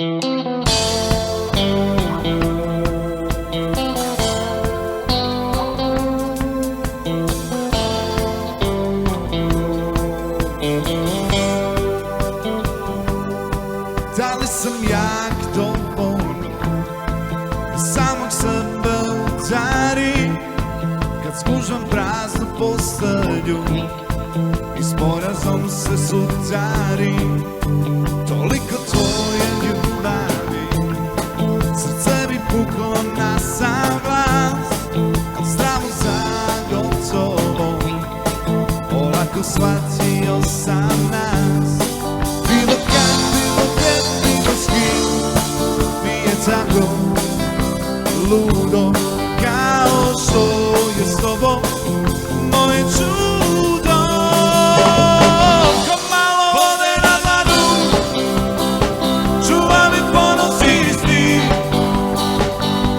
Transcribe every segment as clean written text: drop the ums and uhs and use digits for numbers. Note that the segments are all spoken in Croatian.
Da li sam jak dovoljno da samog sebe udarim kad skužam praznu postelju i sporazom se sudarim? Toliko tvoje ljubavi, srce bi puklo na sam glas, al zdravo zagotovo olako shvatio sam nas. Bilo kad, bilo gdje, bilo s kim, nije tako ludo kao što je s tobom moje čudo. Ko malo vode na dlanu, čuva mi ponos isti,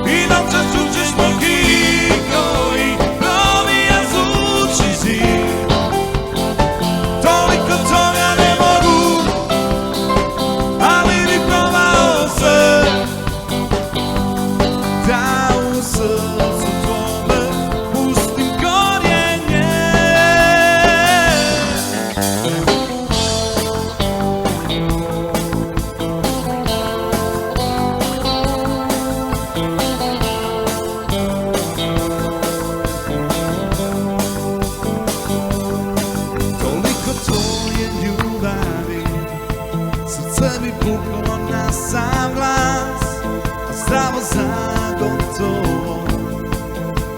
i noćas čućeš moj gig koji provija zvuči zid. Toliko toga ne mogu, ali bi probao se da u srcu tvome pustim korijenje. Toliko tvoje ljubavi, srce mi puklo na sam glas, a zdravo zagotovo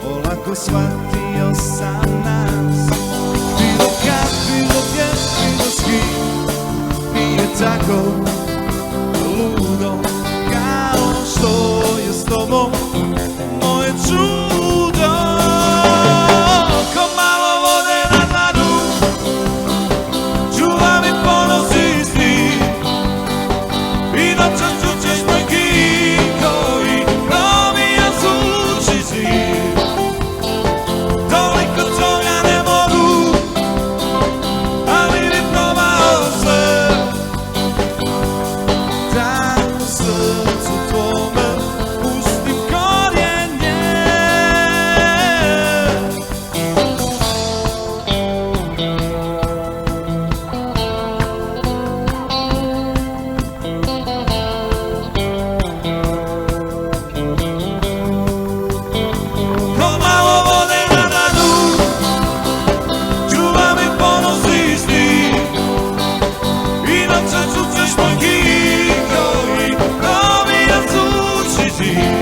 olako shvatio sam nas. Bilo kad, bilo gdje, bilo s kim, nije tako ludo kao što je s tobom moje čudo. Ko malo vode na dlanu, čuva mi ponos isti, i noćas čućeš moj gig koji provija zvuči zid. Toliko toga ne mogu, ali bi probao sve da u srcu tvome pustim korijenje. Ko malo vode na dlanu, čuva mi ponos isti, i noćas čućeš moj gig koji provija zvuči zid.